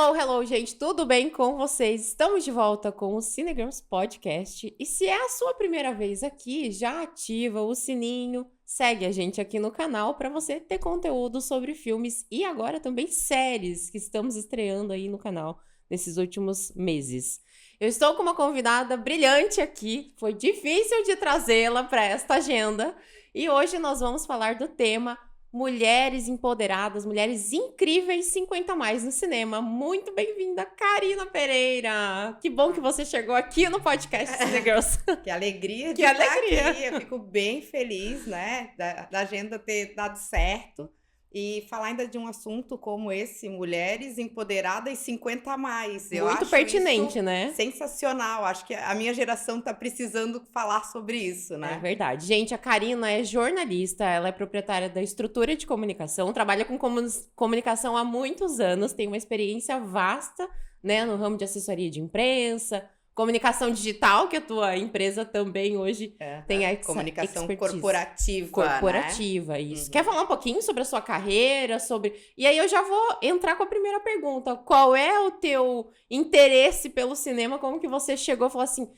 Hello, gente, tudo bem com vocês? Estamos de volta com o Cinegirls Podcast. E se é a sua primeira vez aqui, já ativa o sininho, segue a gente aqui no canal para você ter conteúdo sobre filmes e agora também séries que estamos estreando aí no canal nesses últimos meses. Eu estou com uma convidada brilhante aqui, foi difícil de trazê-la para esta agenda e hoje nós vamos falar do tema Mulheres Empoderadas, Mulheres Incríveis 50 mais no cinema. Muito bem-vinda, Karina Pereira! Que bom que você chegou aqui no podcast Cinegirls. Que alegria de Que alegria. estar aqui. Eu fico bem feliz, né, da agenda ter dado certo. E falar ainda de um assunto como esse, Mulheres Empoderadas 50 mais. Eu Muito acho pertinente, isso né? sensacional. Acho que a minha geração está precisando falar sobre isso, É né? verdade. Gente, a Karina é jornalista, ela é proprietária da Estrutura de Comunicação, trabalha com comunicação há muitos anos, tem uma experiência vasta, né, no ramo de assessoria de imprensa, comunicação digital, que a tua empresa também hoje tem a comunicação expertise. corporativa, né? Isso. Quer falar um pouquinho sobre a sua carreira, E aí eu já vou entrar com a primeira pergunta. Qual é o teu interesse pelo cinema? Como que você chegou e falou assim,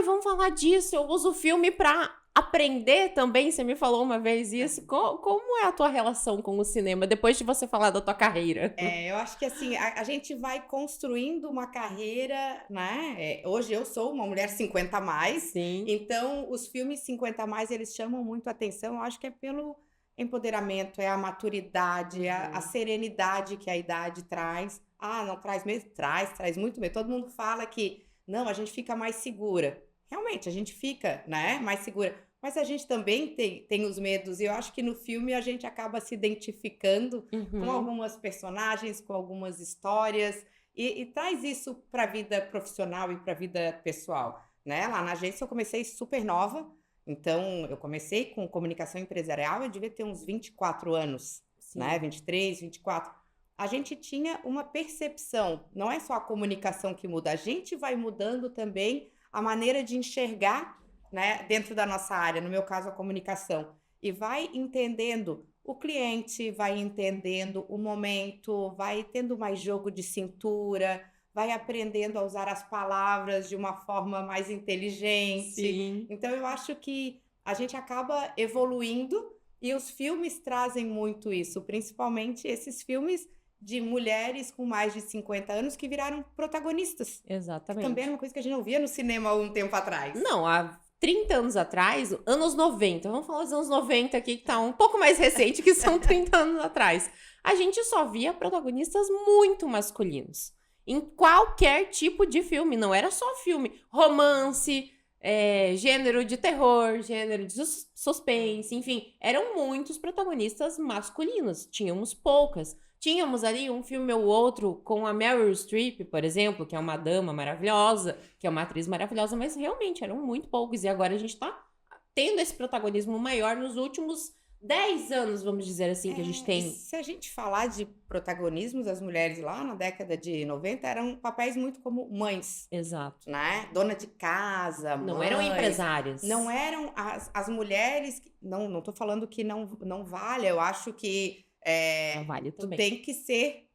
vamos falar disso, eu uso o filme pra aprender também, você me falou uma vez isso. Como é a tua relação com o cinema, depois de você falar da tua carreira? Eu acho que assim, a gente vai construindo uma carreira, né? Hoje eu sou uma mulher 50 a mais, Sim. Então os filmes 50 a mais, eles chamam muito a atenção, eu acho que é pelo empoderamento, é a maturidade, a serenidade que a idade traz. Não traz mesmo? Traz muito mesmo. Todo mundo fala que, não, a gente fica mais segura. Realmente, a gente fica, né, mais segura. Mas a gente também tem os medos, e eu acho que no filme a gente acaba se identificando com algumas personagens, com algumas histórias, e traz isso para a vida profissional e para a vida pessoal, né? Lá na agência eu comecei super nova, então eu comecei com comunicação empresarial, eu devia ter uns 24 anos, né? 23, 24. A gente tinha uma percepção, não é só a comunicação que muda, a gente vai mudando também a maneira de enxergar, né, dentro da nossa área, no meu caso a comunicação, e vai entendendo o cliente, vai entendendo o momento, vai tendo mais jogo de cintura, vai aprendendo a usar as palavras de uma forma mais inteligente. Sim. Então eu acho que a gente acaba evoluindo e os filmes trazem muito isso, principalmente esses filmes de mulheres com mais de 50 anos que viraram protagonistas. Exatamente. Que também era uma coisa que a gente não via no cinema há um tempo atrás. Não, há 30 anos atrás, anos 90, vamos falar dos anos 90 aqui, que tá um pouco mais recente, que são 30 anos atrás. A gente só via protagonistas muito masculinos. Em qualquer tipo de filme, não era só filme. Romance, gênero de terror, gênero de suspense, enfim. Eram muitos protagonistas masculinos, tínhamos poucas. Tínhamos ali um filme ou outro com a Meryl Streep, por exemplo, que é uma dama maravilhosa, que é uma atriz maravilhosa, mas realmente eram muito poucos. E agora a gente tá tendo esse protagonismo maior nos últimos 10 anos, vamos dizer assim, que a gente tem. Se a gente falar de protagonismos, as mulheres lá na década de 90 eram papéis muito como mães. Exato. Né? Dona de casa, mães. Não eram empresárias. Não eram as mulheres... Não tô falando que não vale, eu acho que... vale tu também. tem que ser,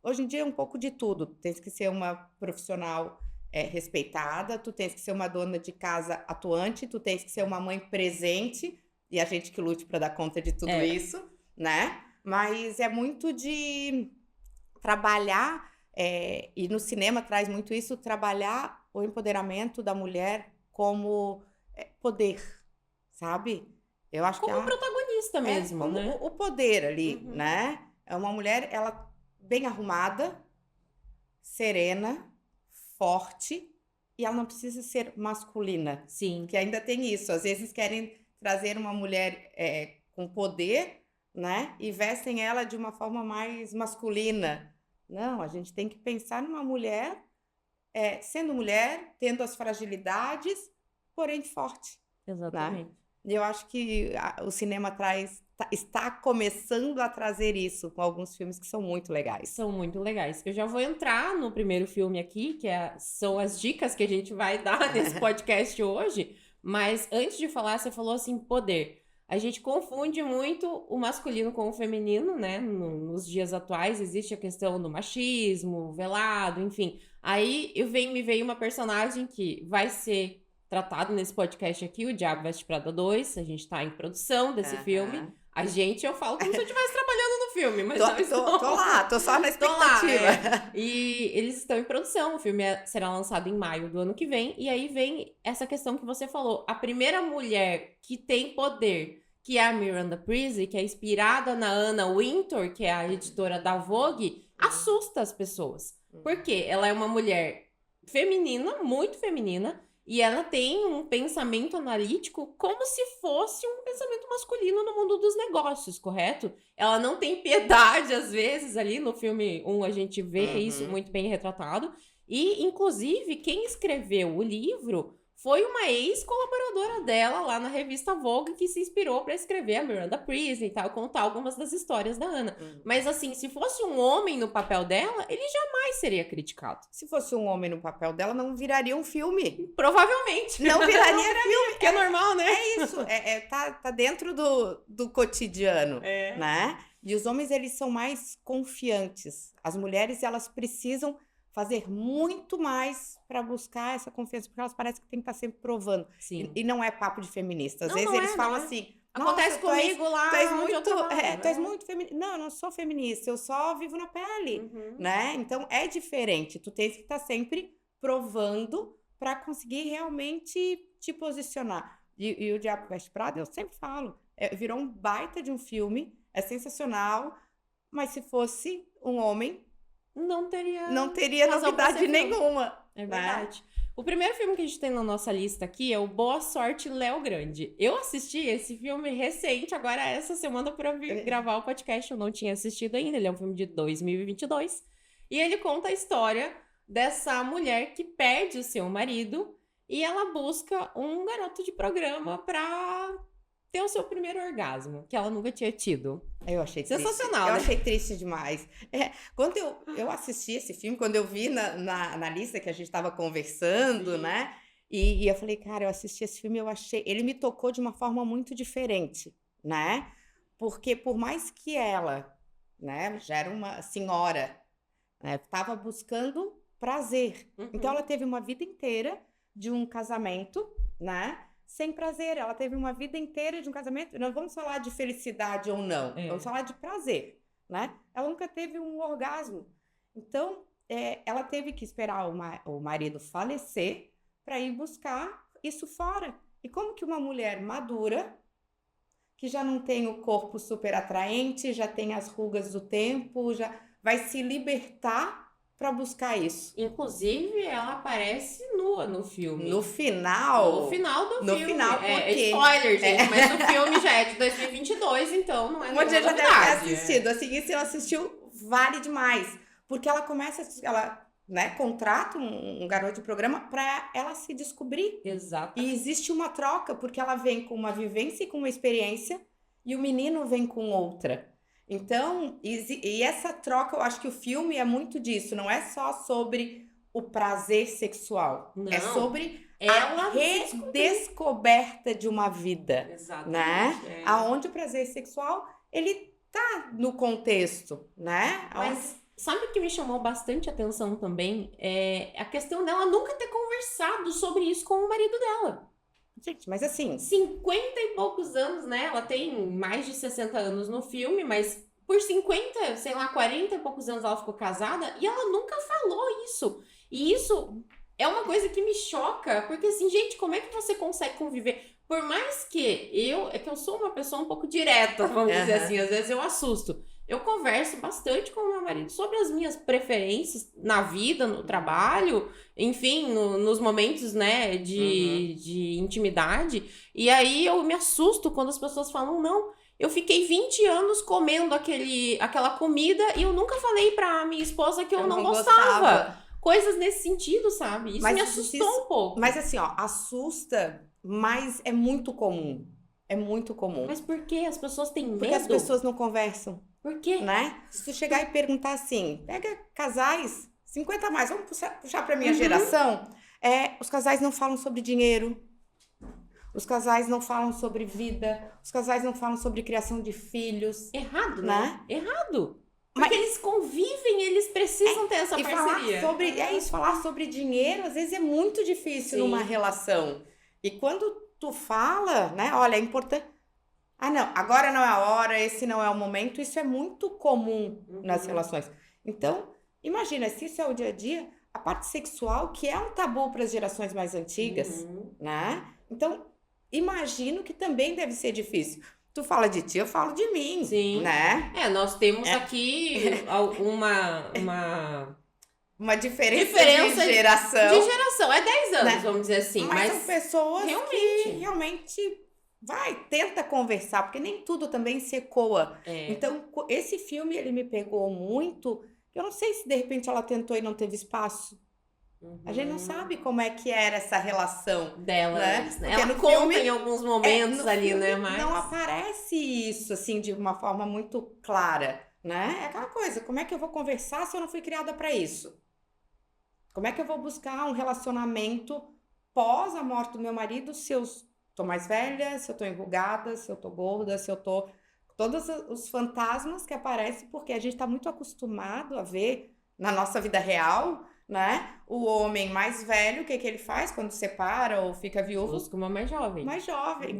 hoje em dia é um pouco de tudo, tu tens que ser uma profissional respeitada, tu tens que ser uma dona de casa atuante, tu tens que ser uma mãe presente, e a gente que lute para dar conta de tudo isso, né? Mas é muito de trabalhar, e no cinema traz muito isso, trabalhar o empoderamento da mulher como poder, sabe? Eu acho como protagonista mesmo, como né? o poder ali, né? É uma mulher, ela bem arrumada, serena, forte, e ela não precisa ser masculina. Sim. Que ainda tem isso. Às vezes querem trazer uma mulher com poder, né? E vestem ela de uma forma mais masculina. Não, a gente tem que pensar numa mulher, sendo mulher, tendo as fragilidades, porém forte. Exatamente. Né? Eu acho que o cinema está começando a trazer isso com alguns filmes que são muito legais. São muito legais. Eu já vou entrar no primeiro filme aqui, que são as dicas que a gente vai dar nesse podcast hoje. Mas antes de falar, você falou assim, poder. a gente confunde muito o masculino com o feminino, né? Nos dias atuais existe a questão do machismo, velado, enfim. Aí me veio uma personagem que vai ser tratado nesse podcast aqui, o Diabo Veste Prada 2. A gente tá em produção desse filme. Eu falo como se eu estivesse trabalhando no filme, mas tô lá, tô só na expectativa. E eles estão em produção, o filme será lançado em maio do ano que vem, e aí vem essa questão que você falou. A primeira mulher que tem poder, que é a Miranda Priestly, que é inspirada na Anna Wintour, que é a editora da Vogue, assusta as pessoas. Por quê? Ela é uma mulher feminina, muito feminina, e ela tem um pensamento analítico como se fosse um pensamento masculino no mundo dos negócios, correto? Ela não tem piedade, às vezes, ali no filme 1 a gente vê isso muito bem retratado. E, inclusive, quem escreveu o livro foi uma ex-colaboradora dela lá na revista Vogue que se inspirou para escrever a Miranda Priestly e tal, contar algumas das histórias da Ana. Mas assim, se fosse um homem no papel dela, ele jamais seria criticado. Se fosse um homem no papel dela, não viraria um filme. Provavelmente. Não viraria filme. Porque é normal, né? É isso. Tá dentro do cotidiano, né? E os homens, eles são mais confiantes. As mulheres, elas precisam fazer muito mais para buscar essa confiança, porque elas parecem que tem que estar sempre provando. Sim. E não é papo de feminista. Às vezes eles falam assim... Acontece comigo lá. Tu és muito feminista. Não, eu não sou feminista, eu só vivo na pele, né? Então é diferente. Tu tens que estar sempre provando para conseguir realmente te posicionar. E o Diabo Veste Prada, eu sempre falo, virou um baita de um filme, é sensacional, mas se fosse um homem, não teria novidade nenhuma. É verdade. Né? O primeiro filme que a gente tem na nossa lista aqui é o Boa Sorte, Léo Grande. Eu assisti esse filme recente, agora essa semana para vir gravar o podcast. Eu não tinha assistido ainda, ele é um filme de 2022. E ele conta a história dessa mulher que perde o seu marido e ela busca um garoto de programa para ter o seu primeiro orgasmo, que ela nunca tinha tido. Eu achei sensacional, triste. né? Eu achei triste demais. Quando eu assisti esse filme, quando eu vi na lista que a gente estava conversando, né? E eu falei, cara, eu assisti esse filme, ele me tocou de uma forma muito diferente, né? Porque por mais que ela, né, já era uma senhora, né, estava buscando prazer. Então ela teve uma vida inteira de um casamento, né? Sem prazer, ela teve uma vida inteira de um casamento. Não vamos falar de felicidade ou não, vamos falar de prazer, né? Ela nunca teve um orgasmo. Então, ela teve que esperar o marido falecer para ir buscar isso fora. E como que uma mulher madura, que já não tem o corpo super atraente, já tem as rugas do tempo, já vai se libertar para buscar isso? Inclusive, ela aparece nua no filme. No final? No final do filme. No final, porque... spoiler, gente, mas o filme já é de 2022, então não é nenhuma novidade. Já deve ter assistido. Assim, e se ela assistiu, vale demais. Porque ela né, contrata um garoto de programa para ela se descobrir. Exato. E existe uma troca, porque ela vem com uma vivência e com uma experiência, e o menino vem com outra. Então, e essa troca, eu acho que o filme é muito disso. Não é só sobre o prazer sexual. Não. É sobre a redescoberta de uma vida. Exatamente. Né? Aonde o prazer sexual, ele tá no contexto, né? Mas sabe o que me chamou bastante atenção também? É a questão dela nunca ter conversado sobre isso com o marido dela. Gente, mas assim... 50 e poucos anos, né? Ela tem mais de 60 anos no filme, mas por 50, sei lá, 40 e poucos anos ela ficou casada e ela nunca falou isso. E isso é uma coisa que me choca, porque assim, gente, como é que você consegue conviver? Por mais que eu sou uma pessoa um pouco direta, vamos dizer assim, às vezes eu assusto. Eu converso bastante com o meu marido sobre as minhas preferências na vida, no trabalho, enfim, nos momentos, né, de intimidade. E aí eu me assusto quando as pessoas falam, não, eu fiquei 20 anos comendo aquela comida e eu nunca falei pra minha esposa que eu não gostava. Coisas nesse sentido, sabe? Isso me assustou um pouco. Mas assim, ó, assusta, mas é muito comum. É muito comum. Mas por que as pessoas têm medo? Porque as pessoas não conversam. Por quê? Né? Se tu chegar e perguntar assim, pega casais, 50 a mais, vamos puxar pra minha geração, os casais não falam sobre dinheiro. Os casais não falam sobre vida, os casais não falam sobre criação de filhos. Errado, né? Errado. Porque eles convivem, eles precisam ter essa parceria. Falar sobre dinheiro, às vezes é muito difícil numa relação. E quando tu fala, né, olha, é importante. Ah, não, agora não é a hora, esse não é o momento, isso é muito comum nas relações. Então, imagina, se isso é o dia a dia, a parte sexual, que é um tabu para as gerações mais antigas, né? Então, imagino que também deve ser difícil. Tu fala de ti, eu falo de mim, né? Nós temos aqui uma diferença de geração. De geração, é 10 anos, né? Vamos dizer assim. Mas são pessoas que realmente tenta conversar, porque nem tudo também se ecoa. Então, esse filme, ele me pegou muito. Eu não sei se de repente ela tentou e não teve espaço. A gente não sabe como é que era essa relação dela, né? Ela conta em alguns momentos ali, né? Mas não aparece isso, assim, de uma forma muito clara, né? É aquela coisa, como é que eu vou conversar se eu não fui criada para isso? Como é que eu vou buscar um relacionamento pós a morte do meu marido se eu tô mais velha, se eu tô enrugada, se eu tô gorda, se eu tô... Todos os fantasmas que aparecem, porque a gente tá muito acostumado a ver na nossa vida real... né? O homem mais velho, o que ele faz quando separa ou fica viúvo? Busca uma mais jovem. Mais jovem,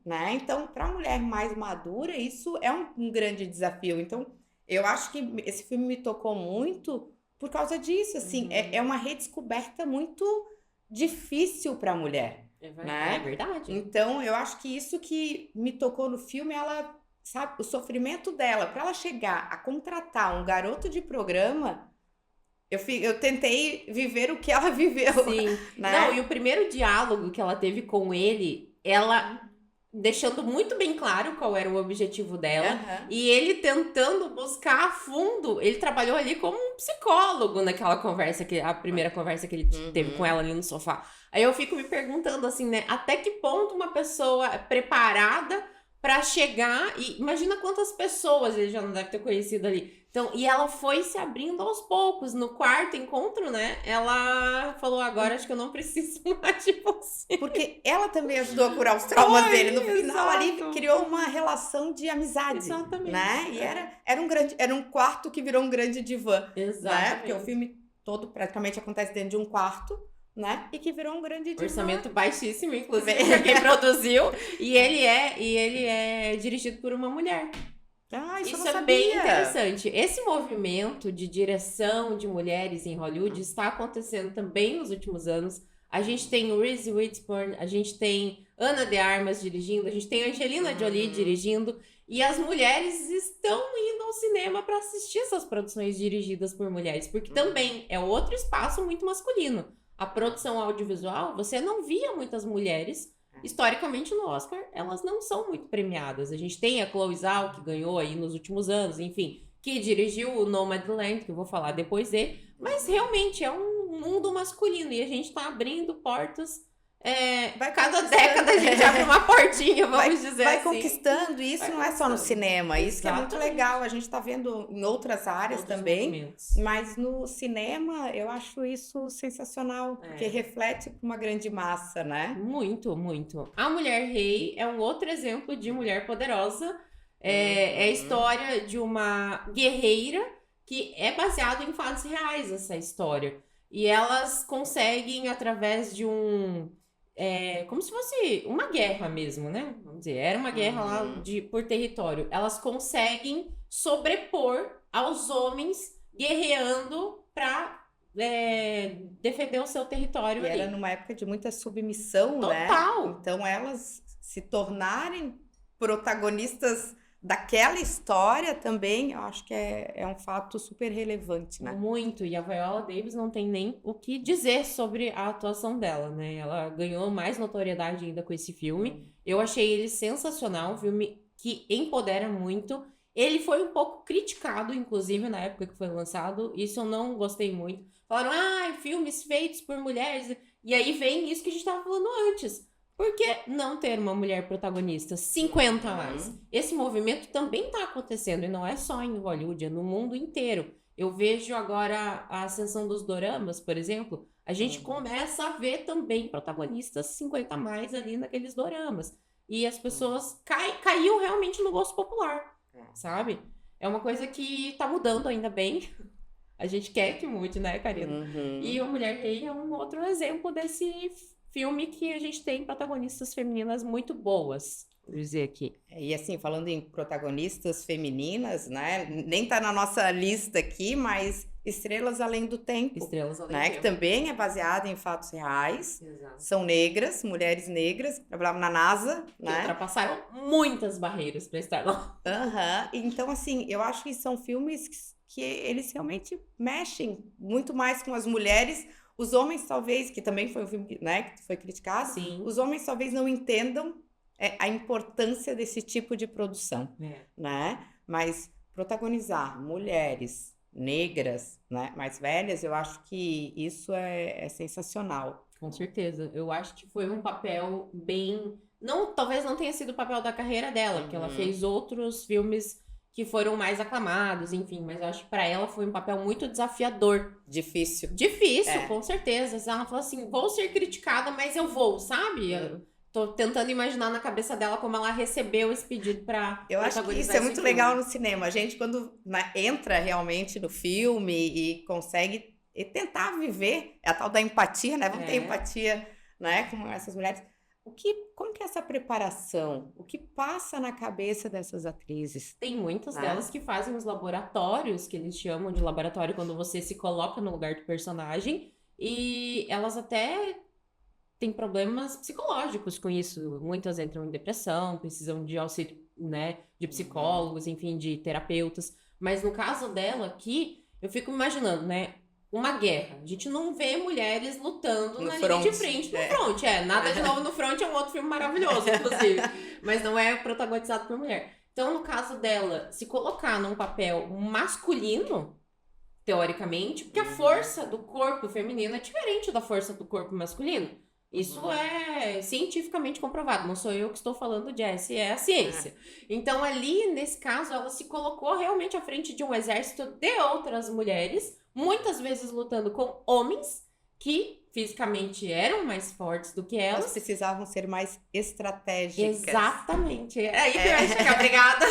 né? Então, para a mulher mais madura, isso é um grande desafio. Então, eu acho que esse filme me tocou muito por causa disso, assim. É uma redescoberta muito difícil para a mulher, né? É verdade. Então, eu acho que isso que me tocou no filme, ela, sabe, o sofrimento dela, para ela chegar a contratar um garoto de programa... Eu tentei viver o que ela viveu. Sim. Né? Não, e o primeiro diálogo que ela teve com ele, ela deixando muito bem claro qual era o objetivo dela. E ele tentando buscar a fundo. Ele trabalhou ali como um psicólogo naquela conversa, a primeira conversa que ele teve com ela ali no sofá. Aí eu fico me perguntando assim, né? Até que ponto uma pessoa preparada pra chegar... E imagina quantas pessoas ele já não deve ter conhecido ali. Então, e ela foi se abrindo aos poucos. No quarto encontro, né? Ela falou, agora acho que eu não preciso mais de você. Porque ela também ajudou a curar os traumas dele. No final, ali, criou uma relação de amizade. Exatamente. Né? E era um quarto que virou um grande divã. Exatamente. Né? Porque o filme todo praticamente acontece dentro de um quarto. Né? E que virou um grande divã. Orçamento baixíssimo, inclusive, pra quem produziu. E ele é dirigido por uma mulher. Isso é bem interessante. Esse movimento de direção de mulheres em Hollywood está acontecendo também nos últimos anos. A gente tem Reese Witherspoon, a gente tem Ana de Armas dirigindo, a gente tem Angelina Jolie dirigindo. E as mulheres estão indo ao cinema para assistir essas produções dirigidas por mulheres, porque também é outro espaço muito masculino. A produção audiovisual, você não via muitas mulheres. Historicamente, no Oscar, elas não são muito premiadas. A gente tem a Chloe Zhao, que ganhou aí nos últimos anos, enfim, que dirigiu o Nomadland, que eu vou falar depois dele. Mas realmente é um mundo masculino e a gente tá abrindo portas. Cada década a gente abre uma portinha, vamos dizer vai assim. Conquistando, e isso não é só no cinema, isso que é muito legal. A gente tá vendo em outras áreas também, mas no cinema eu acho isso sensacional, porque reflete para uma grande massa, né? Muito, muito. A Mulher Rei é um outro exemplo de mulher poderosa. É a história de uma guerreira que é baseada em fatos reais, essa história. E elas conseguem, através de como se fosse uma guerra mesmo, né? Vamos dizer, era uma guerra lá por território. Elas conseguem sobrepor aos homens guerreando para defender o seu território e ali. Era numa época de muita submissão, Total. Né? Então elas se tornarem protagonistas daquela história também, eu acho que é um fato super relevante, né? Muito, e a Viola Davis não tem nem o que dizer sobre a atuação dela, né? Ela ganhou mais notoriedade ainda com esse filme. Eu achei ele sensacional, um filme que empodera muito. Ele foi um pouco criticado, inclusive, na época que foi lançado. Isso eu não gostei muito. Falaram, filmes feitos por mulheres. E aí vem isso que a gente estava falando antes. Por que não ter uma mulher protagonista 50 a mais? Esse movimento também está acontecendo, e não é só em Hollywood, é no mundo inteiro. Eu vejo agora a ascensão dos doramas, por exemplo. a gente começa a ver também protagonistas 50 a mais ali naqueles doramas. E as pessoas caiu realmente no gosto popular, sabe? É uma coisa que tá mudando ainda bem. A gente quer que mude, né, Karina? E O Mulher Rei é um outro exemplo desse filme que a gente tem protagonistas femininas muito boas, vou dizer aqui. E assim, falando em protagonistas femininas, né? Nem tá na nossa lista aqui, mas Estrelas Além do Tempo. Estrelas Além né? do Que Tempo. também é baseada em fatos reais. Exato. São negras, mulheres negras, que trabalhavam na NASA, Que né? ultrapassaram muitas barreiras para estar lá. Então, assim, eu acho que são filmes que eles realmente mexem muito mais com as mulheres. Os homens, talvez, que também foi um filme que, né, que foi criticado, Sim. os homens talvez não entendam a importância desse tipo de produção, né? Mas protagonizar mulheres negras, né, mais velhas, eu acho que isso é sensacional. Com certeza. Eu acho que foi um papel bem... talvez não tenha sido o papel da carreira dela, porque ela fez outros filmes que foram mais aclamados, enfim, mas eu acho que pra ela foi um papel muito desafiador. Difícil. Com certeza. Ela falou assim, vou ser criticada, mas eu vou, sabe? Eu tô tentando imaginar na cabeça dela como ela recebeu esse pedido pra Eu acho que isso é muito legal no cinema. A gente, quando entra realmente no filme e consegue tentar viver, é a tal da empatia, né? Vamos ter empatia, né, com essas mulheres. Como que é essa preparação? O que passa na cabeça dessas atrizes? Tem muitas delas que fazem os laboratórios, que eles chamam de laboratório quando você se coloca no lugar do personagem, e elas até têm problemas psicológicos com isso. Muitas entram em depressão, precisam de auxílio, né, de psicólogos, enfim, de terapeutas. Mas no caso dela aqui, eu fico imaginando, né, uma guerra. A gente não vê mulheres lutando na linha de frente, no front. Nada de Novo no Front é um outro filme maravilhoso, inclusive. Mas não é protagonizado por mulher. Então, no caso dela, se colocar num papel masculino, teoricamente, porque a força do corpo feminino é diferente da força do corpo masculino. Isso é cientificamente comprovado. Não sou eu que estou falando, Jessie, é a ciência. Então, ali, nesse caso, ela se colocou realmente à frente de um exército de outras mulheres, muitas vezes lutando com homens que fisicamente eram mais fortes do que elas. Elas precisavam ser mais estratégicas. Exatamente. É aí que eu ia chegar. Obrigada.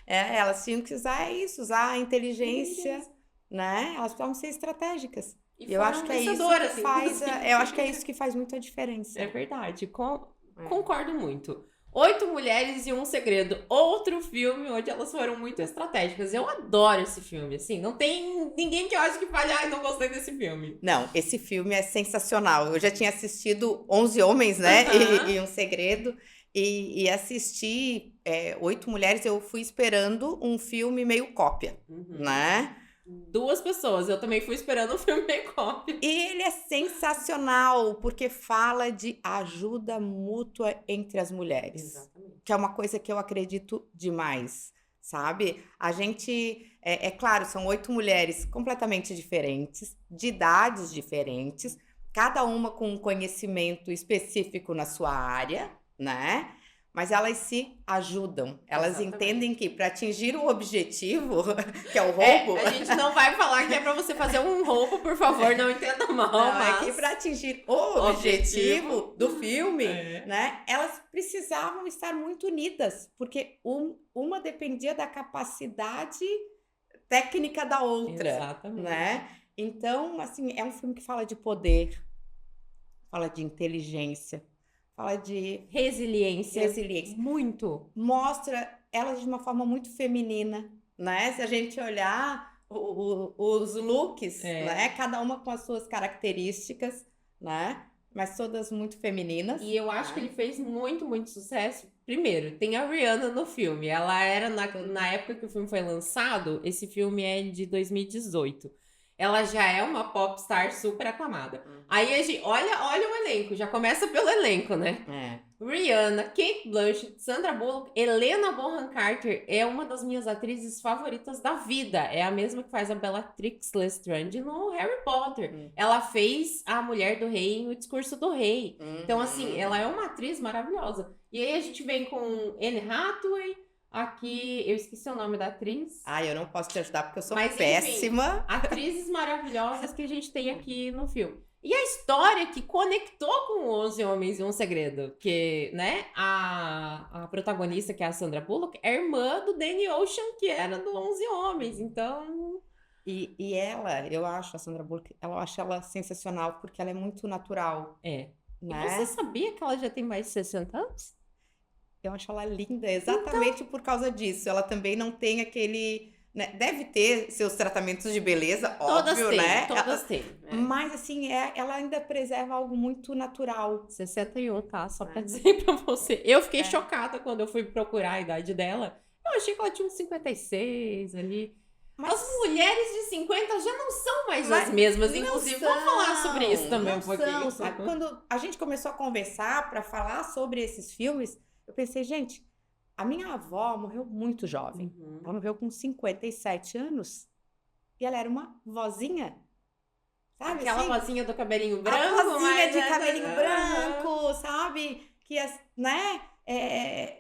Elas tinham que usar a inteligência, né? Elas precisavam ser estratégicas. E eu acho que é isso que faz, eu acho que é isso que faz muita diferença. É verdade. Concordo muito. 8 Mulheres e um Segredo. Outro filme onde elas foram muito estratégicas. Eu adoro esse filme, assim. Não tem ninguém que eu acho que fale, não gostei desse filme. Não, esse filme é sensacional. Eu já tinha assistido 11 Homens, né? E um Segredo. E assisti 8 Mulheres, eu fui esperando um filme meio cópia, né? 2 pessoas, eu também fui esperando um filme meio cópia. E ele é sensacional, porque fala de ajuda mútua entre as mulheres. Exatamente. Que é uma coisa que eu acredito demais, sabe? A gente, claro, são 8 mulheres completamente diferentes, de idades diferentes, cada uma com um conhecimento específico na sua área, né? Mas elas se ajudam. Elas entendem que para atingir o objetivo, que é o roubo... a gente não vai falar que é para você fazer um roubo, por favor, não entenda mal. Não, mas... é que para atingir o objetivo do filme, né, elas precisavam estar muito unidas, porque uma dependia da capacidade técnica da outra. Exatamente. Né? Então, assim, é um filme que fala de poder, fala de inteligência, fala de resiliência. Muito. Mostra elas de uma forma muito feminina, né? Se a gente olhar os looks, né? Cada uma com as suas características, né? Mas todas muito femininas. E eu acho que ele fez muito, muito sucesso. Primeiro, tem a Rihanna no filme. Ela era, na época que o filme foi lançado, esse filme é de 2018. Ela já é uma popstar super aclamada. Aí a gente, olha o elenco, já começa pelo elenco, né? Rihanna, Cate Blanchett, Sandra Bullock, Helena Bonham Carter é uma das minhas atrizes favoritas da vida. É a mesma que faz a Bellatrix Lestrange no Harry Potter. Ela fez a Mulher do Rei em O Discurso do Rei. Então, assim, ela é uma atriz maravilhosa. E aí a gente vem com Anne Hathaway. Aqui, eu esqueci o nome da atriz. Eu não posso te ajudar porque eu sou péssima. Enfim, atrizes maravilhosas que a gente tem aqui no filme. E a história que conectou com 11 Homens e um Segredo, que, né, a protagonista, que é a Sandra Bullock, é irmã do Danny Ocean, que era do 11 Homens, então... E ela, eu acho a Sandra Bullock, eu acho ela sensacional, porque ela é muito natural, É. E né? você sabia que ela já tem mais de 60 anos? Eu acho ela linda exatamente por causa disso. Ela também não tem aquele, né, deve ter seus tratamentos de beleza, Todas óbvio, têm, né? todas têm. Mas assim, ela ainda preserva algo muito natural. 61, tá? Só pra É. dizer pra você. Eu fiquei É. chocada quando eu fui procurar a idade dela. Eu achei que ela tinha uns 56 ali. Mas As mulheres de 50 já não são mais Mas as mesmas, não inclusive. Vamos falar sobre isso também não um pouquinho. são, sabe? Quando a gente começou a conversar para falar sobre esses filmes, eu pensei, gente, a minha avó morreu muito jovem. Uhum. Ela morreu com 57 anos e ela era uma vozinha. Sabe, Aquela assim? vozinha do cabelinho branco, A vozinha mas... de cabelinho branco, sabe? Que, né?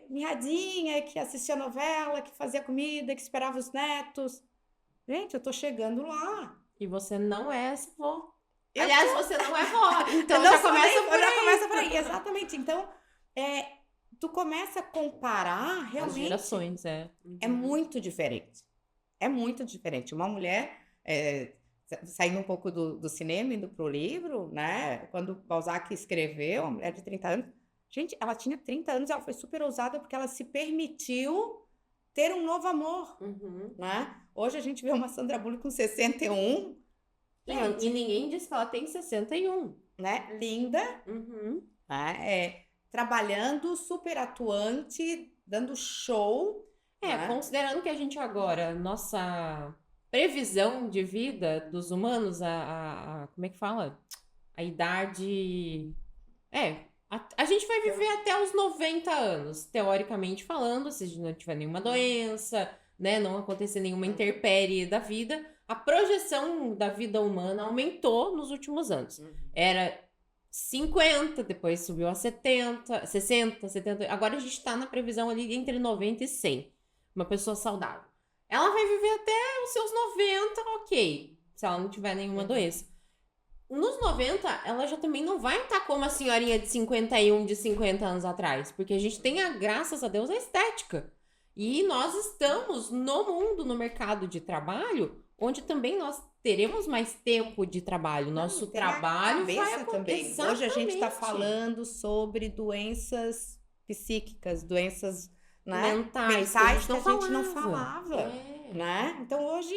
Mirradinha, que assistia novela, que fazia comida, que esperava os netos. Gente, eu tô chegando lá. E você não é essa vó. Eu Aliás, tô- você não é vó. Então Eu não já sou começa nem- por eu já aí. começa por aí. Exatamente. Então, tu começa a comparar, As realmente, gerações, é Uhum. muito diferente. É muito diferente. Uma mulher, saindo um pouco do cinema, indo pro livro, né? Quando Balzac escreveu, uma mulher de 30 anos, gente, ela tinha 30 anos, ela foi super ousada porque ela se permitiu ter um novo amor, Uhum. né? Hoje a gente vê uma Sandra Bullock com 61, E ninguém diz que ela tem 61. né? Linda, Uhum. né? Trabalhando, super atuante, dando show. né? Considerando que a gente agora, nossa previsão de vida dos humanos, como é que fala? A idade. A gente vai viver até os 90 anos, teoricamente falando, se não tiver nenhuma doença, né? Não acontecer nenhuma intempérie da vida. A projeção da vida humana aumentou nos últimos anos. Era 50, depois subiu a 70, 60, 70. Agora a gente está na previsão ali entre 90 e 100. Uma pessoa saudável. Ela vai viver até os seus 90, ok. Se ela não tiver nenhuma doença. Nos 90, ela já também não vai estar como a senhorinha de 51, de 50 anos atrás. Porque a gente tem, graças a Deus, a estética. E nós estamos no mundo, no mercado de trabalho, onde também nós teremos mais tempo de trabalho. Nosso Tem a trabalho vai cabeça também. Hoje a gente está Exatamente. falando sobre doenças psíquicas, doenças, né, mentais, mentais que a gente não falava. né? Então hoje,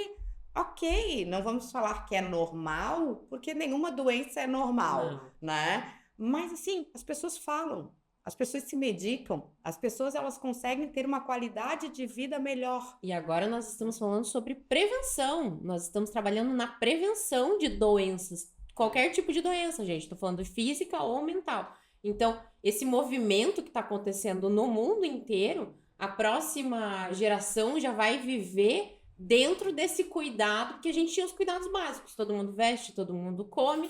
ok, não vamos falar que é normal, porque nenhuma doença é normal, Não. né? Mas assim, as pessoas falam, as pessoas se medicam, as pessoas elas conseguem ter uma qualidade de vida melhor. E agora nós estamos falando sobre prevenção. Nós estamos trabalhando na prevenção de doenças. Qualquer tipo de doença, gente. Estou falando física ou mental. Então, esse movimento que está acontecendo no mundo inteiro, a próxima geração já vai viver dentro desse cuidado, porque a gente tinha os cuidados básicos. Todo mundo veste, todo mundo come,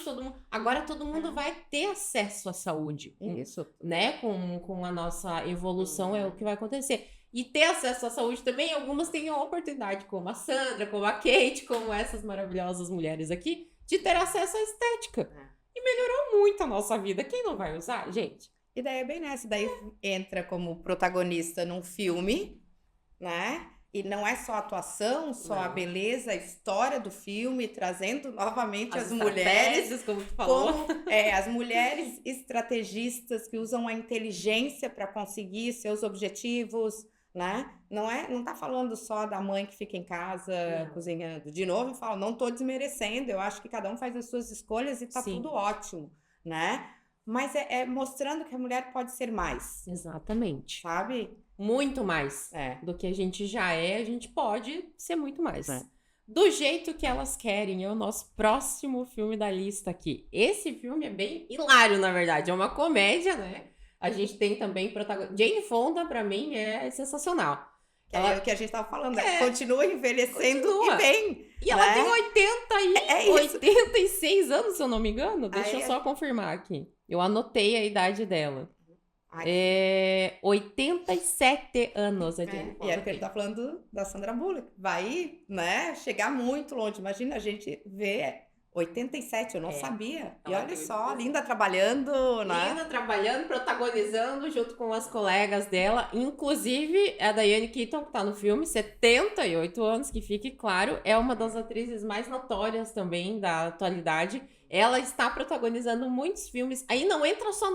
agora todo mundo vai ter acesso à saúde. Isso. Né? Com a nossa evolução é o que vai acontecer. E ter acesso à saúde também, algumas têm a oportunidade, como a Sandra, como a Kate, como essas maravilhosas mulheres aqui, de ter acesso à estética. E melhorou muito a nossa vida. Quem não vai usar, gente? E daí é bem nessa, daí entra como protagonista num filme, né? E não é só a atuação, só a beleza, a história do filme, trazendo novamente as mulheres, como tu falou. As mulheres estrategistas que usam a inteligência para conseguir seus objetivos, né? Não tá falando só da mãe que fica em casa cozinhando. De novo, eu falo, não tô desmerecendo, eu acho que cada um faz as suas escolhas e tá tudo ótimo, né? Mas é mostrando que a mulher pode ser mais. Exatamente. Sabe? Muito mais do que a gente já é, a gente pode ser muito mais. Do jeito que elas querem, é o nosso próximo filme da lista aqui. Esse filme é bem hilário, na verdade. É uma comédia, né? A gente tem também Jane Fonda, pra mim, é sensacional. É o que a gente tava falando, continua envelhecendo e bem. E ela tem 86 anos, se eu não me engano. Deixa eu só confirmar aqui. Eu anotei a idade dela. 87 anos a Jane Fonda. E é porque ele tá falando da Sandra Bullock. Vai, né, chegar muito longe. Imagina a gente ver 87, eu não É. sabia. E Ela olha tem só, 87. linda trabalhando, né? Linda trabalhando, protagonizando junto com as colegas dela. Inclusive, a Diane Keaton, que tá no filme, 78 anos, que fique claro, é uma das atrizes mais notórias também da atualidade. Ela está protagonizando muitos filmes. Aí não entra só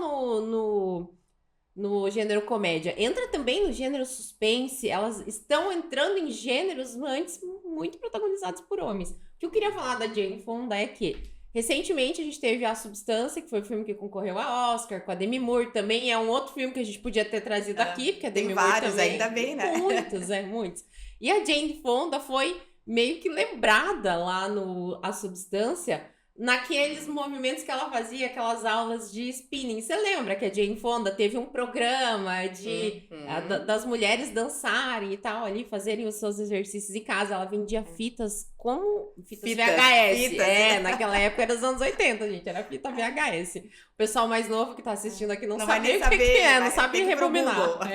no gênero comédia, entra também no gênero suspense. Elas estão entrando em gêneros antes muito protagonizados por homens. O que eu queria falar da Jane Fonda é que recentemente a gente teve A Substância, que foi o filme que concorreu a Oscar, com a Demi Moore. Também é um outro filme que a gente podia ter trazido aqui, porque a Tem Demi Moore vários, também... ainda bem, né? Muitos. E a Jane Fonda foi meio que lembrada lá no A Substância, naqueles movimentos que ela fazia, aquelas aulas de spinning. Você lembra que a Jane Fonda teve um programa das mulheres dançarem e tal, ali, fazerem os seus exercícios em casa. Ela vendia fitas como fitas VHS. Naquela época era os anos 80, gente, era fita VHS. O pessoal mais novo que tá assistindo aqui não vai sabe nem o que saber, é, não sabe tem que ir pro rebobinar. Google.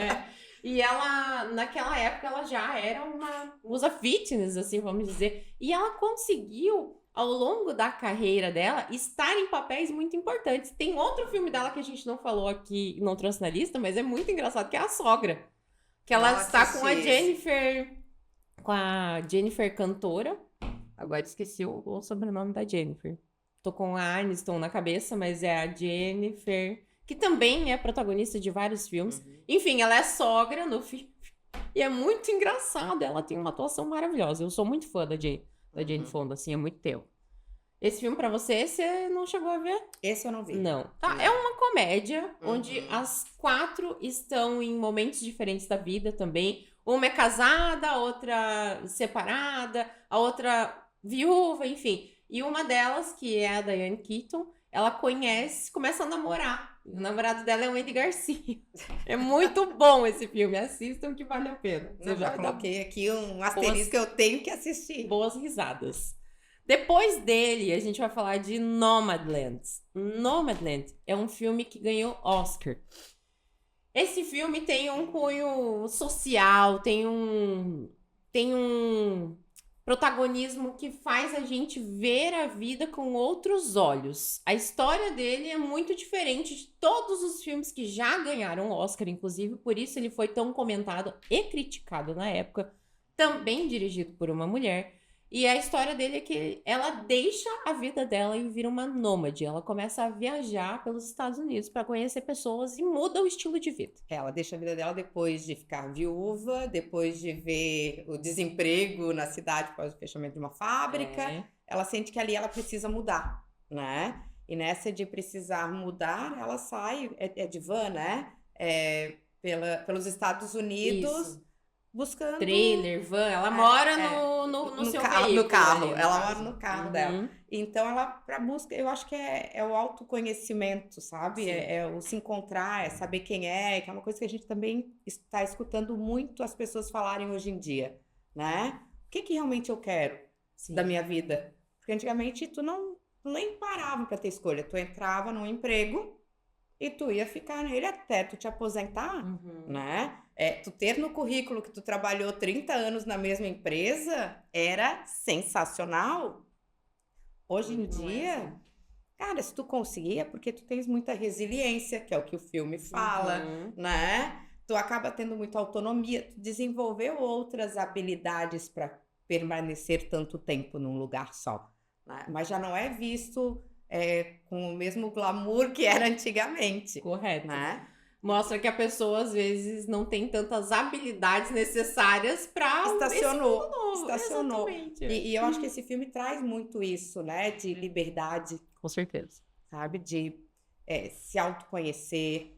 E ela, naquela época, ela já era uma musa fitness, assim, vamos dizer. E ela conseguiu, ao longo da carreira dela, estar em papéis muito importantes. Tem outro filme dela que a gente não falou aqui, não trouxe na lista, mas é muito engraçado, que é A Sogra. Que ela está com a Jennifer cantora. Agora esqueci o sobrenome da Jennifer. Tô com a Aniston na cabeça, mas é a Jennifer, que também é protagonista de vários filmes. Enfim, ela é sogra no filme. E é muito engraçado. Ela tem uma atuação maravilhosa. Eu sou muito fã da Jane Fonda, assim, há muito tempo. Esse filme, pra você não chegou a ver? Esse eu não vi. Não. Tá, é uma comédia onde as 4 estão em momentos diferentes da vida também. Uma é casada, a outra separada, a outra viúva, enfim. E uma delas, que é a Diane Keaton, ela começa a namorar. O namorado dela é o Andy Garcia. É muito bom esse filme. Assistam que vale a pena. Eu já coloquei aqui um asterisco que eu tenho que assistir. Boas risadas. Depois dele, a gente vai falar de Nomadland. Nomadland é um filme que ganhou Oscar. Esse filme tem um cunho social, tem um protagonismo que faz a gente ver a vida com outros olhos. A história dele é muito diferente de todos os filmes que já ganharam Oscar, inclusive, por isso ele foi tão comentado e criticado na época, também dirigido por uma mulher. E a história dele é que ela deixa a vida dela e vira uma nômade. Ela começa a viajar pelos Estados Unidos para conhecer pessoas e muda o estilo de vida. Ela deixa a vida dela depois de ficar viúva, depois de ver o desemprego na cidade após o fechamento de uma fábrica. Ela sente que ali ela precisa mudar, né? E nessa de precisar mudar, ela sai, é de van, né? Pelos Estados Unidos... Isso. Buscando... Trailer, van, ela mora no seu veículo. No carro, ali, ela mora no carro dela. Então, ela, pra busca, eu acho que é o autoconhecimento, sabe? É o se encontrar, é saber quem é, que é uma coisa que a gente também está escutando muito as pessoas falarem hoje em dia, né? O que realmente eu quero da minha vida? Porque antigamente tu nem parava para ter escolha, tu entrava num emprego e tu ia ficar nele até tu te aposentar, né? Tu ter no currículo que tu trabalhou 30 anos na mesma empresa era sensacional. Hoje em dia, cara, se tu conseguir é porque tu tens muita resiliência, que é o que o filme fala, né? Tu acaba tendo muita autonomia, tu desenvolveu outras habilidades para permanecer tanto tempo num lugar só, né? Mas já não é visto com o mesmo glamour que era antigamente. Correto. Né? Mostra que a pessoa, às vezes, não tem tantas habilidades necessárias para Estacionou. Exatamente. E eu acho que esse filme traz muito isso, né? De liberdade. Com certeza. Sabe? De se autoconhecer,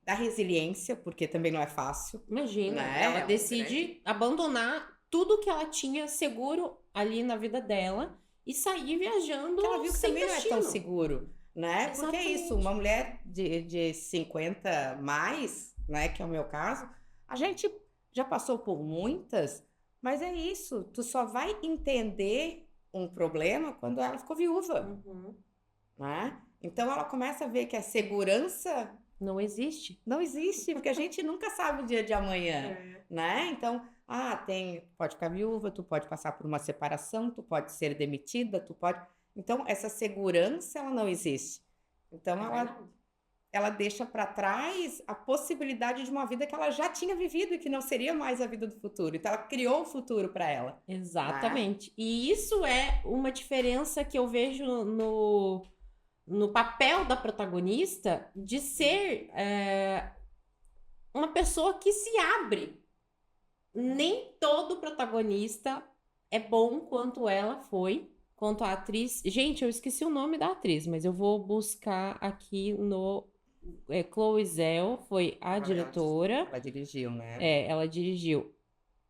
da resiliência, porque também não é fácil. Imagina, né? ela decide abandonar tudo que ela tinha seguro ali na vida dela e sair viajando porque ela viu que sem também destino. não é tão seguro. Né? Porque é isso, uma mulher de 50 mais, né, que é o meu caso, a gente já passou por muitas, mas é isso, tu só vai entender um problema quando ela ficou viúva, né? Então ela começa a ver que a segurança não existe, porque a gente nunca sabe o dia de amanhã, né? Então pode ficar viúva, tu pode passar por uma separação, tu pode ser demitida, tu pode... Então, essa segurança, ela não existe. Então, ela deixa para trás a possibilidade de uma vida que ela já tinha vivido e que não seria mais a vida do futuro. Então, ela criou o futuro para ela. Exatamente. E isso é uma diferença que eu vejo no papel da protagonista de ser uma pessoa que se abre. Nem todo protagonista é bom quanto ela foi, quanto a atriz. Gente, eu esqueci o nome da atriz, mas eu vou buscar aqui no... Chloe Zhao foi a diretora. Ela dirigiu, né? Ela dirigiu.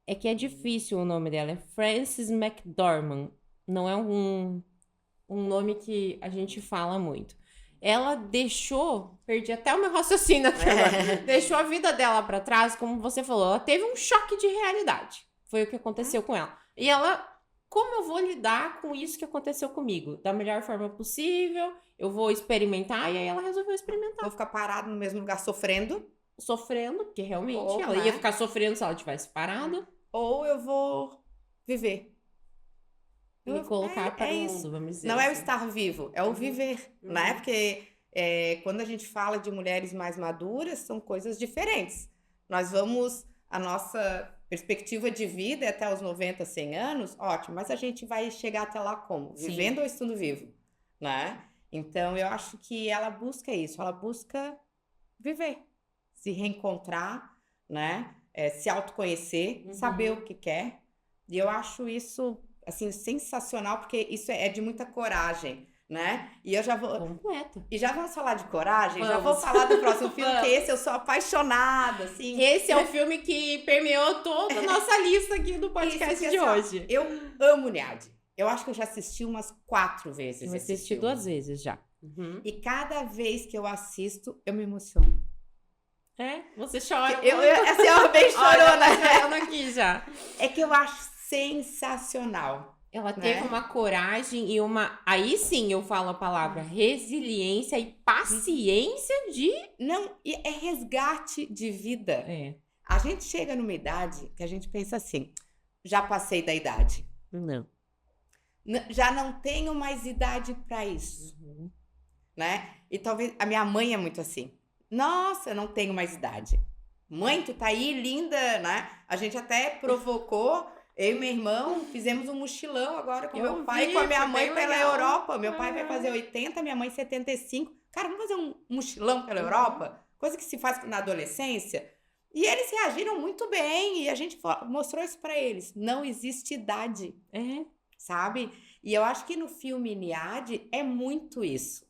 É que é difícil o nome dela, é Frances McDormand. Não é um nome que a gente fala muito. Ela deixou, perdi até o meu raciocínio aqui agora, deixou a vida dela pra trás, como você falou, ela teve um choque de realidade. Foi o que aconteceu com ela. E ela, como eu vou lidar com isso que aconteceu comigo? Da melhor forma possível, eu vou experimentar, e aí ela resolveu experimentar. Vou ficar parada no mesmo lugar sofrendo, porque realmente ela ia ficar sofrendo se ela tivesse parado. Ou eu vou viver. Me colocar para isso, vamos dizer. Não é o estar vivo, é o viver, né? Porque quando a gente fala de mulheres mais maduras, são coisas diferentes. A nossa perspectiva de vida é até os 90, 100 anos, ótimo, mas a gente vai chegar até lá como? Vivendo ou estando vivo, né? Então, eu acho que ela busca isso, ela busca viver, se reencontrar, né? Se autoconhecer, saber o que quer. E eu acho isso, assim, sensacional, porque isso é de muita coragem, né? E eu já vou... Completo. E já vamos falar de coragem? Já vou falar do próximo filme, que esse eu sou apaixonada, assim. Esse é o filme que permeou toda a nossa lista aqui do podcast de hoje. Eu amo Niad. Eu acho que eu já assisti umas 4 vezes. Eu assisti 2 vezes já. E cada vez que eu assisto, eu me emociono. Você chora. Eu bem chorona. Chorando aqui já. É que eu acho sensacional. Ela teve uma coragem e uma... Aí sim eu falo a palavra resiliência e paciência de... Não, e é resgate de vida. A gente chega numa idade que a gente pensa assim, já passei da idade. Não. Já não tenho mais idade para isso. Né? E talvez... A minha mãe é muito assim. Nossa, eu não tenho mais idade. Mãe, tu tá aí, linda, né? A gente até provocou... Eu e meu irmão fizemos um mochilão agora com meu pai e com a minha mãe pela Europa. Meu pai vai fazer 80, minha mãe 75. Cara, vamos fazer um mochilão pela Europa? Coisa que se faz na adolescência. E eles reagiram muito bem e a gente mostrou isso pra eles. Não existe idade, sabe? E eu acho que no filme Niad é muito isso,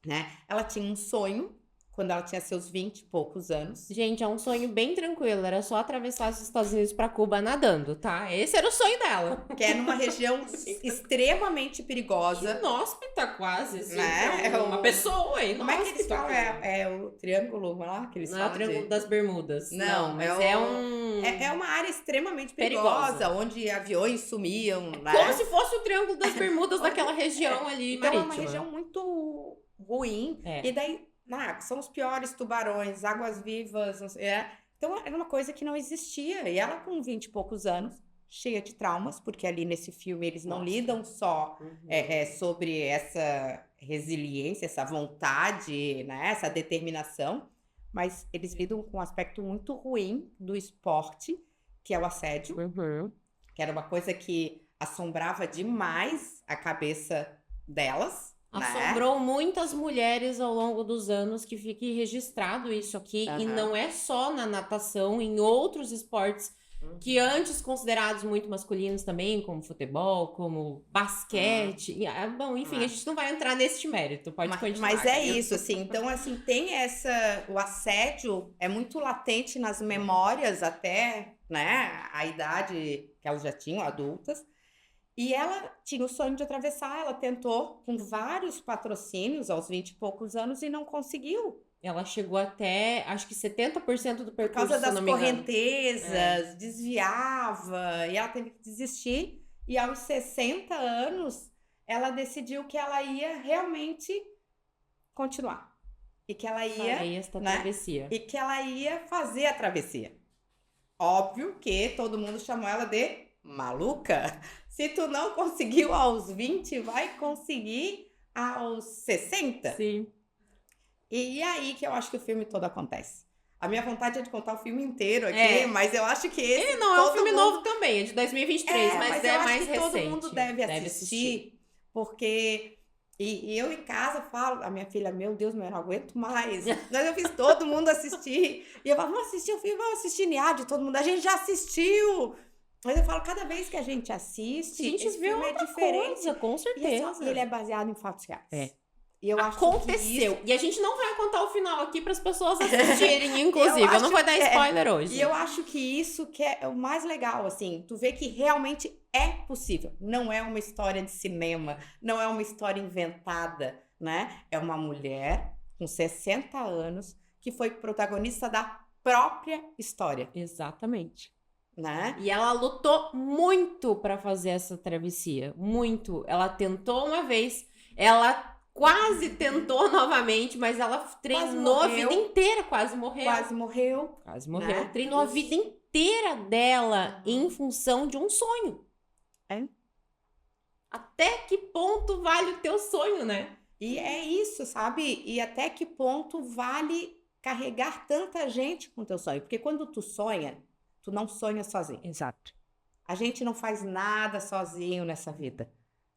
né? Ela tinha um sonho quando ela tinha seus 20 e poucos anos. Gente, é um sonho bem tranquilo. Era só atravessar os Estados Unidos pra Cuba nadando, tá? Esse era o sonho dela. Que é numa região extremamente perigosa. Inóspita quase, assim. Né? É uma pessoa aí. Como é que eles falam? É o triângulo lá? Que eles não é o Triângulo das Bermudas. Não, mas é uma área extremamente perigosa, onde aviões sumiam, né? Como se fosse o Triângulo das Bermudas daquela região ali então marítima. É uma região muito ruim. E daí... são os piores tubarões, águas vivas, não sei, Então, era uma coisa que não existia. E ela, com 20 e poucos anos, cheia de traumas, porque ali nesse filme eles não lidam só sobre essa resiliência, essa vontade, né, essa determinação, mas eles lidam com um aspecto muito ruim do esporte, que é o assédio, que era uma coisa que assombrava demais a cabeça delas. Assombrou muitas mulheres ao longo dos anos, que fique registrado isso aqui. E não é só na natação, em outros esportes que antes considerados muito masculinos também, como futebol, como basquete. Bom, enfim, a gente não vai entrar nesse mérito, pode continuar. Mas é isso, assim. Então, assim, tem o assédio é muito latente nas memórias até, né, a idade que elas já tinham, adultas. E ela tinha o sonho de atravessar, ela tentou com vários patrocínios aos 20 e poucos anos e não conseguiu. Ela chegou até, acho que 70% do percurso, por causa das correntezas, desviava, e ela teve que desistir. E aos 60 anos, ela decidiu que ela ia realmente continuar. E que ela ia, esta travessia. E que ela ia fazer a travessia. Óbvio que todo mundo chamou ela de maluca. Se tu não conseguiu aos 20, vai conseguir aos 60? Sim. E aí que eu acho que o filme todo acontece. A minha vontade é de contar o filme inteiro aqui, mas eu acho que esse... Ele não é um filme novo também, é de 2023, mas eu é acho mais que recente. todo mundo deve assistir, porque... E eu em casa falo, a minha filha, meu Deus, eu não aguento mais. Mas eu fiz todo mundo assistir. E eu falo, vamos assistir o filme, vamos assistir Niad, todo mundo. A gente já assistiu. Mas eu falo, cada vez que a gente assiste, A gente esse vê filme é outra diferente. coisa, com certeza. E ele é baseado em fatos reais. É. E eu acho aconteceu. Que E a gente não vai contar o final aqui para as pessoas assistirem, inclusive. Eu não vou dar spoiler hoje. E eu acho que isso que é o mais legal, assim. Tu vê que realmente é possível. Não é uma história de cinema. Não é uma história inventada, né? É uma mulher com 60 anos que foi protagonista da própria história. Exatamente. Né? E ela lutou muito para fazer essa travessia. Muito. Ela tentou uma vez. Ela... quase tentou novamente, mas ela treinou a vida inteira, quase morreu. Quase morreu. Né? Treinou a vida inteira dela em função de um sonho. Até que ponto vale o teu sonho, né? E é isso, sabe? E até que ponto vale carregar tanta gente com teu sonho? Porque quando tu sonha, tu não sonha sozinho. Exato. A gente não faz nada sozinho nessa vida.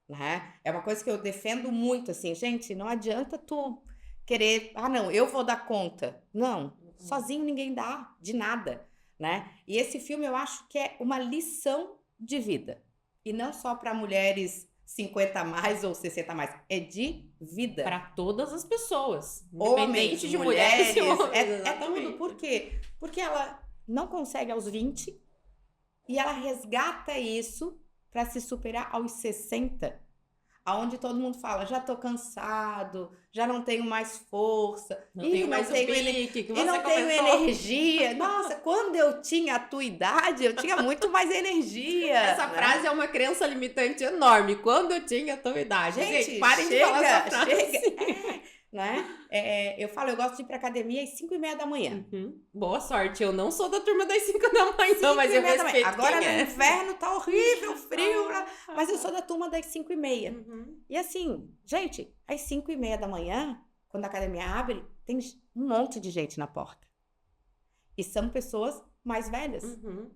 Né? É uma coisa que eu defendo muito, assim, gente, não adianta tu querer, não, eu vou dar conta. Não, sozinho ninguém dá de nada, né? E esse filme eu acho que é uma lição de vida. E não só para mulheres 50 a mais ou 60 a mais, é de vida. Para todas as pessoas, independente de mulheres e homens. É tudo. Por quê? Porque ela não consegue aos 20 e ela resgata isso para se superar aos 60, aonde todo mundo fala, já tô cansado, já não tenho mais força, não tenho energia. Nossa, quando eu tinha a tua idade, eu tinha muito mais energia. Essa frase é uma crença limitante enorme. Quando eu tinha a tua idade. Gente, parem de falar essa frase. Né? Eu falo, eu gosto de ir pra academia às 5h30 da manhã. Boa sorte, eu não sou da turma das 5 da manhã, mas eu respeito. Agora no inverno tá horrível, frio, mas eu sou da turma das 5h30. E assim, gente, às 5h30 da manhã, quando a academia abre, tem um monte de gente na porta. E são pessoas mais velhas.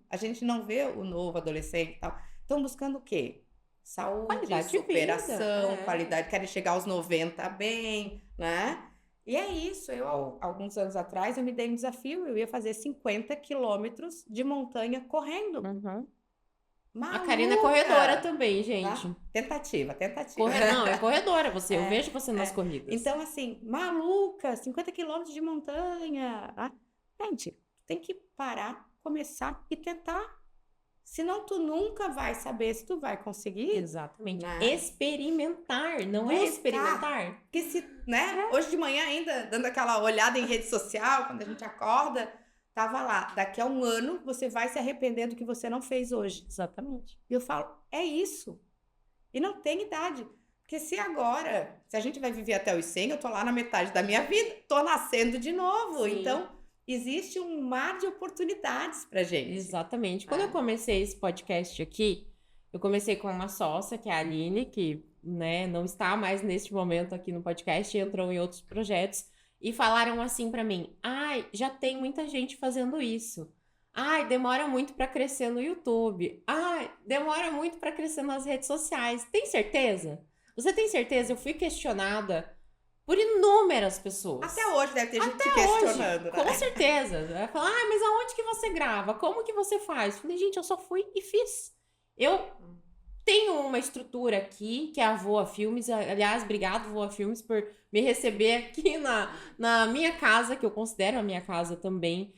A gente não vê o novo adolescente e tal. Estão buscando o quê? Saúde, qualidade, superação, qualidade, querem chegar aos 90 bem, né? E é isso, alguns anos atrás, eu me dei um desafio, eu ia fazer 50 quilômetros de montanha correndo. A Karina é corredora também, gente. Tá? Tentativa. Não, é corredora, eu vejo você nas corridas. Então, assim, maluca, 50 quilômetros de montanha. Gente, tem que parar, começar e tentar. Senão tu nunca vai saber se tu vai conseguir. Exatamente. Né? Experimentar, não é experimentar. Porque se, né? Hoje de manhã ainda, dando aquela olhada em rede social, quando a gente acorda, tava lá, daqui a um ano você vai se arrepender do que você não fez hoje. Exatamente. E eu falo, é isso. E não tem idade. Porque se a gente vai viver até os 100, eu tô lá na metade da minha vida, tô nascendo de novo. Sim. Então... existe um mar de oportunidades pra gente. Exatamente. Quando eu comecei esse podcast aqui, eu comecei com uma sócia, que é a Aline, que não está mais neste momento aqui no podcast, entrou em outros projetos, e falaram assim pra mim, já tem muita gente fazendo isso. Demora muito pra crescer no YouTube. Demora muito pra crescer nas redes sociais. Tem certeza? Você tem certeza? Eu fui questionada por inúmeras pessoas. Até hoje deve ter gente te questionando, né? Com certeza. Vai falar, mas aonde que você grava? Como que você faz? Falei, gente, eu só fui e fiz. Eu tenho uma estrutura aqui, que é a Voa Filmes. Aliás, obrigado, Voa Filmes, por me receber aqui na minha casa, que eu considero a minha casa também.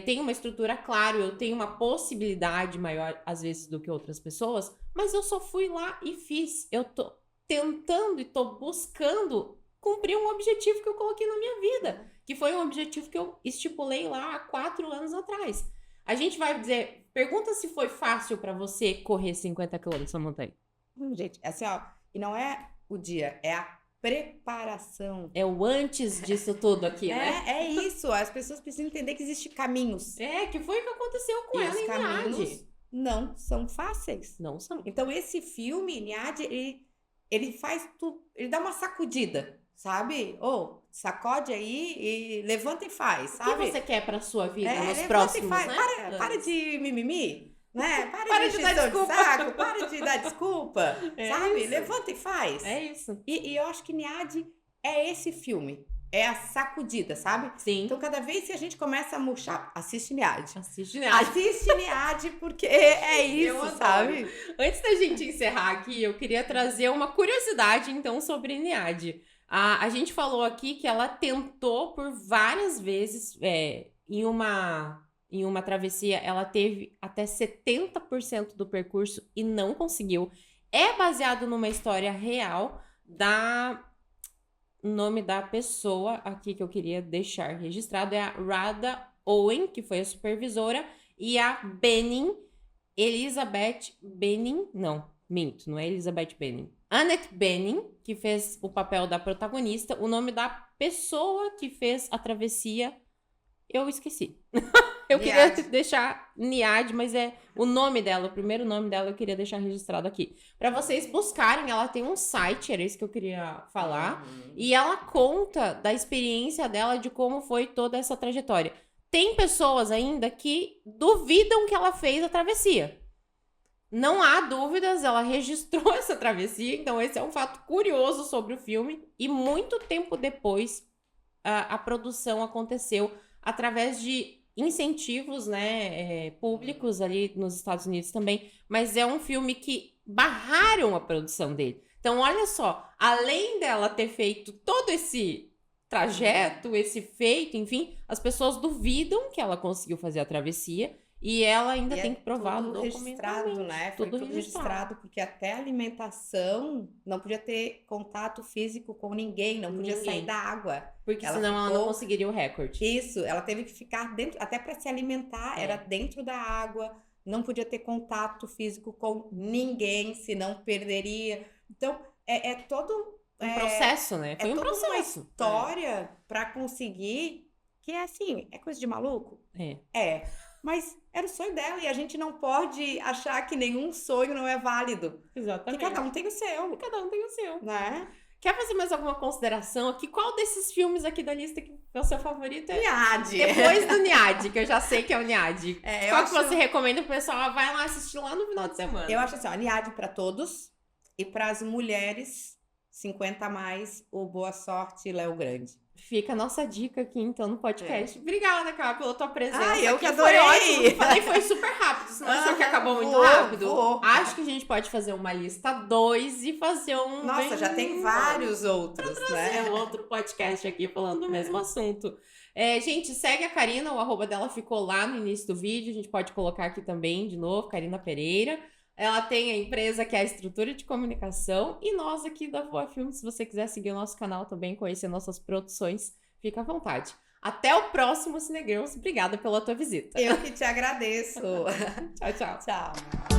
Tenho uma estrutura, claro, eu tenho uma possibilidade maior, às vezes, do que outras pessoas, mas eu só fui lá e fiz. Eu tô tentando e tô buscando cumprir um objetivo que eu coloquei na minha vida, que foi um objetivo que eu estipulei lá há 4 anos atrás. A gente vai dizer, pergunta se foi fácil pra você correr 50 km na montanha. Gente, assim, ó, e não é o dia, é a preparação. É o antes disso tudo aqui, né? É isso. As pessoas precisam entender que existem caminhos. Que foi o que aconteceu com E ela os em caminhos Niade. não são fáceis. Não são. Então, esse filme, Niade, ele faz tudo, ele dá uma sacudida, sabe? Sacode aí e levanta e faz, O sabe? que você quer pra sua vida nos levanta próximos, e faz. né? Para de mimimi, né? Para de dar encheção desculpa. saco, para de dar desculpa, É sabe? isso. Levanta e faz. É isso. E eu acho que Niade é esse filme. É a sacudida, sabe? Sim. Então, cada vez que a gente começa a murchar, assiste Niade. Assiste Niade. Assiste Niade, porque é Eu isso, adoro. sabe? Antes da gente encerrar aqui, eu queria trazer uma curiosidade, então, sobre Niade. A gente falou aqui que ela tentou por várias vezes, em uma travessia, ela teve até 70% do percurso e não conseguiu. É baseado numa história real o nome da pessoa aqui que eu queria deixar registrado é a Radha Owen, que foi a supervisora, e a Elizabeth Benning, não é Elizabeth Benning. Annette Bening, que fez o papel da protagonista. O nome da pessoa que fez a travessia, eu esqueci. Eu queria deixar Niade, mas é o nome dela, o primeiro nome dela eu queria deixar registrado aqui. Para vocês buscarem, ela tem um site, era isso que eu queria falar. E ela conta da experiência dela, de como foi toda essa trajetória. Tem pessoas ainda que duvidam que ela fez a travessia. Não há dúvidas, ela registrou essa travessia, então esse é um fato curioso sobre o filme. E muito tempo depois, a produção aconteceu através de incentivos, né, públicos ali nos Estados Unidos também. Mas é um filme que barraram a produção dele. Então, olha só, além dela ter feito todo esse trajeto, esse feito, enfim, as pessoas duvidam que ela conseguiu fazer a travessia. E ela ainda tem que provar tudo registrado, né? Foi tudo registrado, porque até a alimentação não podia ter contato físico com ninguém, não podia sair da água. Porque senão ela não conseguiria o recorde. Isso, ela teve que ficar dentro, até para se alimentar, era dentro da água, não podia ter contato físico com ninguém, senão perderia. Então, é todo um processo, né? Foi um processo. Uma história para conseguir, que é assim, é coisa de maluco? Mas era o sonho dela e a gente não pode achar que nenhum sonho não é válido. Exatamente. Que cada um tem o seu. Né? Quer fazer mais alguma consideração aqui? Qual desses filmes aqui da lista que é o seu favorito? Niade. Depois do Niade, que eu já sei que é o Niade. Qual que acho... você recomenda pro pessoal? Vai lá assistir lá no final de semana. Eu acho assim, ó, Niade para todos e para as mulheres 50 a mais, o Boa Sorte Léo Grande. Fica a nossa dica aqui, então, no podcast. Obrigada, Cá, pela tua presença. Eu que adorei. Foi ótimo. Falei, foi super rápido, senão achou que acabou muito rápido. Acho que a gente pode fazer uma lista 2 e fazer um... Nossa, já tem vários outros, né? Outro podcast aqui falando do mesmo assunto. Gente, segue a Karina, o arroba dela ficou lá no início do vídeo. A gente pode colocar aqui também, de novo, Karina Pereira. Ela tem a empresa que é a Estrutura de Comunicação. E nós aqui da Voa Filmes, se você quiser seguir o nosso canal também, conhecer nossas produções, fica à vontade. Até o próximo Cinegirls. Obrigada pela tua visita. Eu que te agradeço. Tchau, tchau. Tchau.